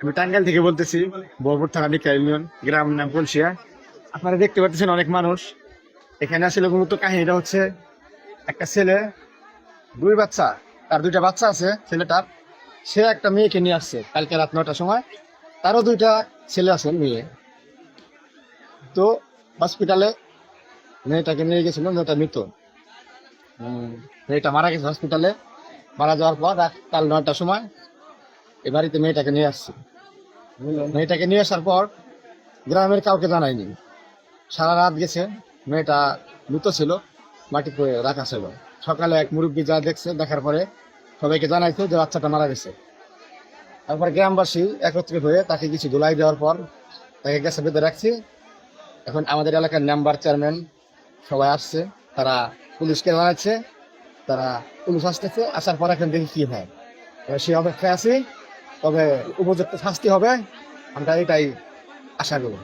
আমি টাঙ্গাইল থেকে বলতেছি, বহরপুর থানা নিকা ইউনিয়ন, গ্রাম নাম কলসিয়া। আপনারা দেখতে পাচ্ছেন অনেক মানুষ এখানে। আসলে মূলত কাহিনীটা হচ্ছে, একটা ছেলে, দুই বাচ্চা, তার দুইটা বাচ্চা আছে ছেলেটার। সে একটা মেয়েকে নিয়ে আসছে কালকে রাত 9টার সময়। তারও দুইটা ছেলে আছে, মেয়ে। তো হসপিটালে মেয়েটাকে নিয়ে গেছিল, মেয়েটা মৃত। মেয়েটা মারা গেছে হসপিটালে। মারা যাওয়ার পর কাল 9টার সময় এ বাড়িতে মেয়েটাকে নিয়ে আসছে। মেয়েটাকে নিয়ে আসার পর গ্রামের কাউকে জানায়নি। সারা রাত গেছে, মেয়েটা মৃত ছিল, মাটিতে রাখা ছিল। সকালে এক মুরব্বী যা দেখছে, দেখার পরে সবাইকে জানাইছে যে বাচ্চাটা মারা গেছে। তারপর গ্রামবাসী একত্রিত হয়ে তাকে কিছু ধুলাই দেওয়ার পর তাকে গ্যাসে বেঁধে রাখছি। এখন আমাদের এলাকার মেম্বার, চেয়ারম্যান সবাই আসছে, তারা পুলিশকে জানাচ্ছে, তারা পুলিশ আসতেছে। আসার পর এখন দেখি কি হয়। সে অপেক্ষায় আছি, তবে উপযুক্ত শাস্তি হবে, আমরা এটাই আশা করি।